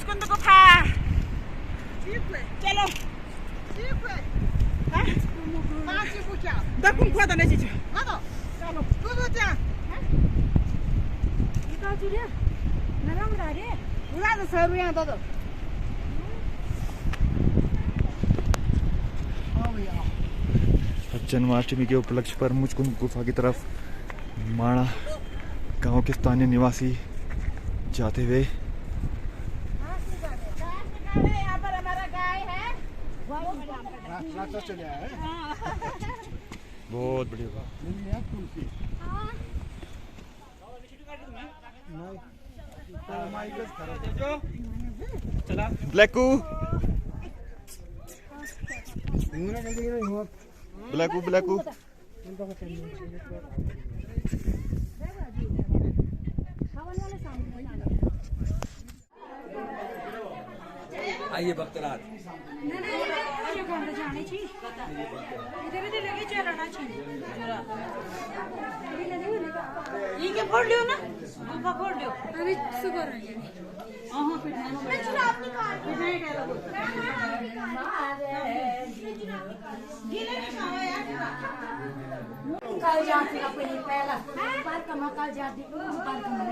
मुचकुंद गुफा। चलो दकुन खोदा नहीं चीज चलो जन्माष्टमी के उपलक्ष्य पर मुचकुंद गुफा की तरफ माणा गांव के स्थानीय निवासी जाते हुए। यहाँ पर हमारा गाय है। बहुत बढ़िया। ब्लैकू ब्लैकू ब्लैकू आइए भक्तराज। ये फोड़ लियो ना, गुफा फोड़ लियो। अभी सुबह रही कल जाती अपनी पहला बार कमा कल जाती बार कमा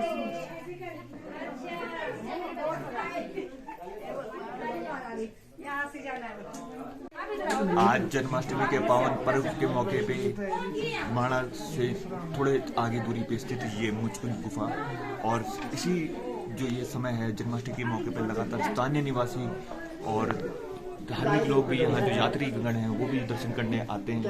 आज जन्माष्टमी के पावन पर्व के मौके पे माणा से थोड़े आगे दूरी पे स्थित ये मुचकुंद गुफा, और इसी जो ये समय है जन्माष्टमी के मौके पर लगातार स्थानीय निवासी और धार्मिक लोग भी यहाँ जो यात्री गण हैं वो भी दर्शन करने आते हैं।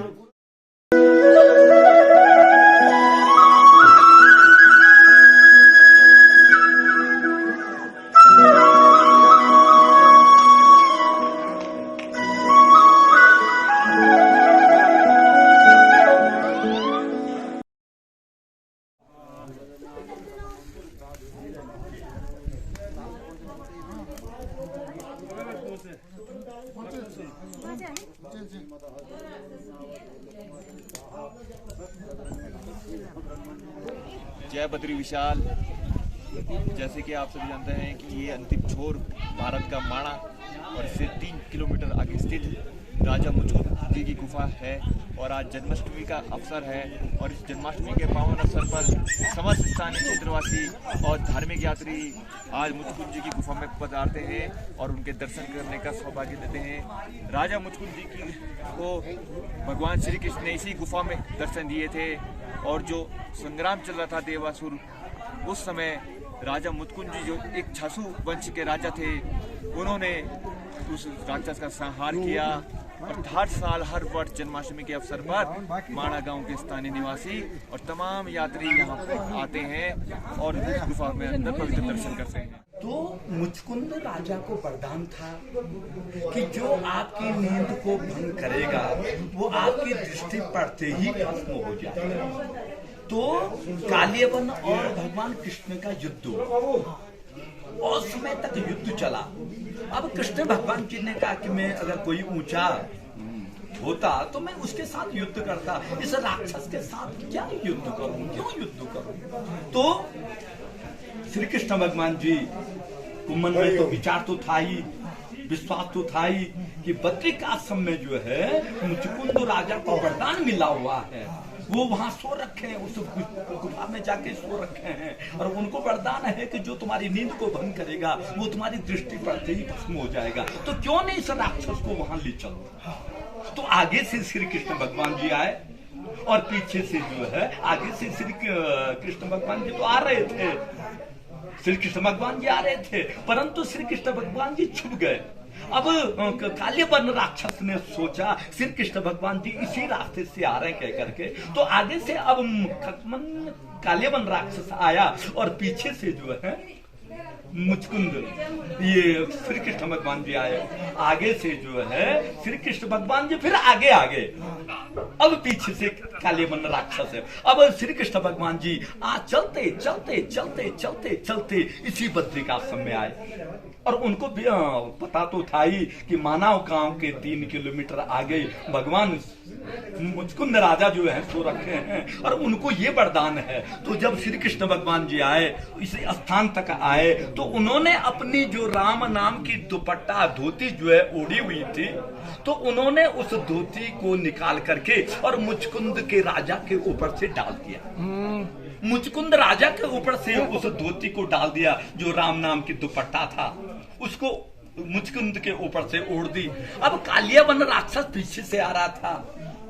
जय बद्री विशाल। जैसे कि आप सभी जानते हैं कि ये अंतिम छोर भारत का माणा और इससे 3 किलोमीटर आगे स्थित राजा मुचकुंद जी की गुफा है। और आज जन्माष्टमी का अवसर है और इस जन्माष्टमी के पावन अवसर पर समस्त स्थानीय क्षेत्रवासी और धार्मिक यात्री आज मुचकुंद जी की गुफा में पधारते हैं और उनके दर्शन करने का सौभाग्य देते हैं। राजा मुचकुंद जी की को भगवान श्री कृष्ण ने इसी गुफा में दर्शन दिए थे और जो संग्राम चल रहा था देवासुर, उस समय राजा मुचकुंद जी जो एक छासू वंश के राजा थे, उन्होंने उस राक्षस का संहार किया। और हर साल हर वर्ष जन्माष्टमी के अवसर पर माणा गांव के स्थानीय निवासी और तमाम यात्री यहाँ आते हैं और गुफा में अंदर पवित्र दर्शन करते हैं। तो मुचकुंद राजा को वरदान था कि जो आपकी नींद को भंग करेगा वो आपकी दृष्टि पड़ते ही भस्म हो जाएगा। तो कालियवन और भगवान कृष्ण का युद्ध और समय तक युद्ध चला। अब कृष्ण भगवान जी ने कहा कि मैं अगर कोई ऊंचा होता तो मैं उसके साथ युद्ध करता, इस राक्षस के साथ क्या युद्ध करूं, क्यों युद्ध करूं। तो श्री कृष्ण भगवान जी को मन में तो विचार तो था ही, विश्वास तो था ही कि बद्रिकाश्रम में जो है मुचकुंद राजा को वरदान मिला हुआ है, वो वहां सो रखे हैं, उस गुफा में जाके सो रखे हैं और उनको वरदान है कि जो तुम्हारी नींद को भंग करेगा वो तुम्हारी दृष्टि पड़ते ही भस्म हो जाएगा। तो क्यों नहीं इस राक्षस को वहां ले चलो। तो आगे से श्री कृष्ण भगवान जी आए और पीछे से जो है आगे से श्री कृष्ण भगवान जी तो आ रहे थे, श्री कृष्ण भगवान जी आ रहे थे, परंतु श्री कृष्ण भगवान जी छुप गए। अब कालियवन राक्षस ने सोचा श्री कृष्ण भगवान जी इसी रास्ते से आ रहे हैं कह करके, तो आगे से अब कालियवन राक्षस आया और पीछे से जो है मुचकुंद ये श्री कृष्ण भगवान जी आए, आगे से जो है श्री कृष्ण भगवान जी फिर आगे आगे, अब पीछे से कालियवन राक्षस है। अब श्री कृष्ण भगवान जी चलते चलते चलते चलते चलते इसी बद्रिकाश्रम में आए और उनको भी पता तो था ही कि मानव गांव के 3 किलोमीटर आगे भगवान मुचकुंद राजा जो है सो रखे हैं और उनको ये वरदान है। तो जब श्री कृष्ण भगवान जी आए, इस स्थान तक आए, तो उन्होंने अपनी जो राम नाम की दुपट्टा धोती जो है ओढ़ी हुई थी, तो उन्होंने उस धोती को निकाल करके और मुचकुंद के राजा के ऊपर से डाल दिया। मुचकुंद राजा के ऊपर से उस धोती को डाल दिया, जो राम नाम की दुपट्टा था उसको मुचकुंद के ऊपर से ओढ़ दी। अब कालियावन राक्षस पीछे से आ रहा था,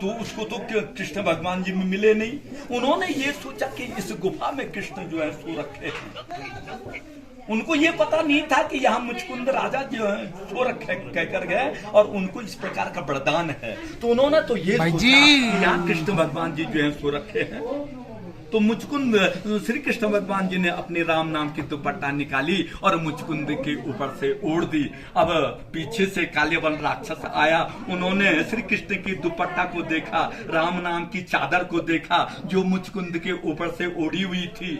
तो उसको तो कृष्ण भगवान जी में मिले नहीं। उन्होंने ये सोचा कि इस गुफा में कृष्ण जो है सो रखे हैं। उनको ये पता नहीं था कि यहाँ मुचकुंद राजा जो है सो रखे कहकर गए और उनको इस प्रकार का वरदान है। तो उन्होंने तो ये सोचा कि यहाँ कृष्ण भगवान जी जो है सो रखे हैं। तो मुचकुंद श्री कृष्ण भगवान जी ने अपनी राम नाम की दुपट्टा निकाली और मुचकुंद के ऊपर से ओढ़ दी। अब पीछे से कालियावन राक्षस आया, उन्होंने श्री कृष्ण की दुपट्टा को देखा, राम नाम की चादर को देखा जो मुचकुंद के ऊपर से ओढ़ी हुई थी।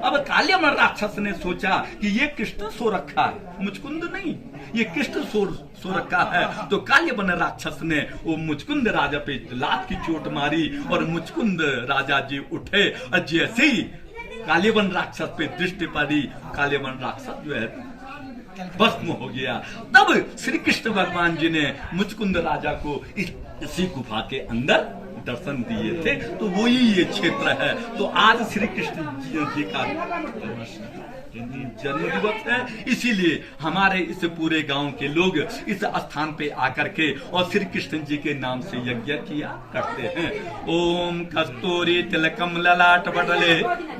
अब कालियावन राक्षस ने सोचा कि ये कृष्ण सो रखा है, मुचकुंद नहीं, ये कृष्ण सो रखा है। तो कालियावन राक्षस ने वो मुचकुंद राजा पे लात की चोट मारी और मुचकुंद राजा जी उठे और जैसे ही कालियावन राक्षस पे दृष्टि पड़ी, कालियावन राक्षस जो है भस्म हो गया। तब श्री कृष्ण भगवान जी ने मुचकुंद राजा को इसी गुफा के अंदर दर्शन दिए थे। तो वही ये क्षेत्र है। तो आज श्री कृष्ण जी का जन्म दिवस है, इसीलिए हमारे इस पूरे गांव के लोग इस स्थान पे आकर के और श्री कृष्ण जी के नाम से यज्ञ किया करते हैं। ओम कस्तूरी तिलकम ललाट पटले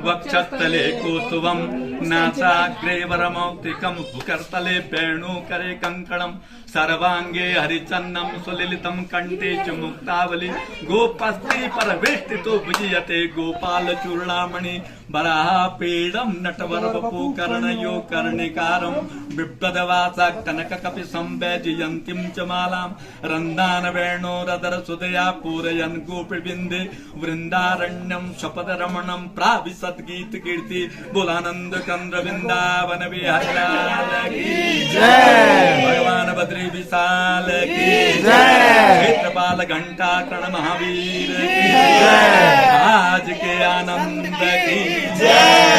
वक्षस्थले कौस्तुभम नासाग्रे वरमौक्तिकम भुकरतले वेणु करे कंकणम सर्वांगे हरिचन्नम सुललितम कंठे च मुक्तावली गोपस्त्री परवेष्टितो विजयते गोपाल चूर्णामणि वराह पीडम नटवर वपु कर्णयो कर्णिकारम बिभ्रदवासा कनक कपि संवैजयन्तीं च मालाम रन्दान वेणो रदर सुदया पूरयन् गोपीबिन्दे वृंदारण्यम शपथ रमणम प्राविशत गीत कीर्ति बोलानंद कंद्र वृंदावन बिहारी लाल की जय, भगवान बद्री विशाल की जय, क्षेत्रपाल घंटा कर्ण महावीर की जय, आज के आनंद की जय।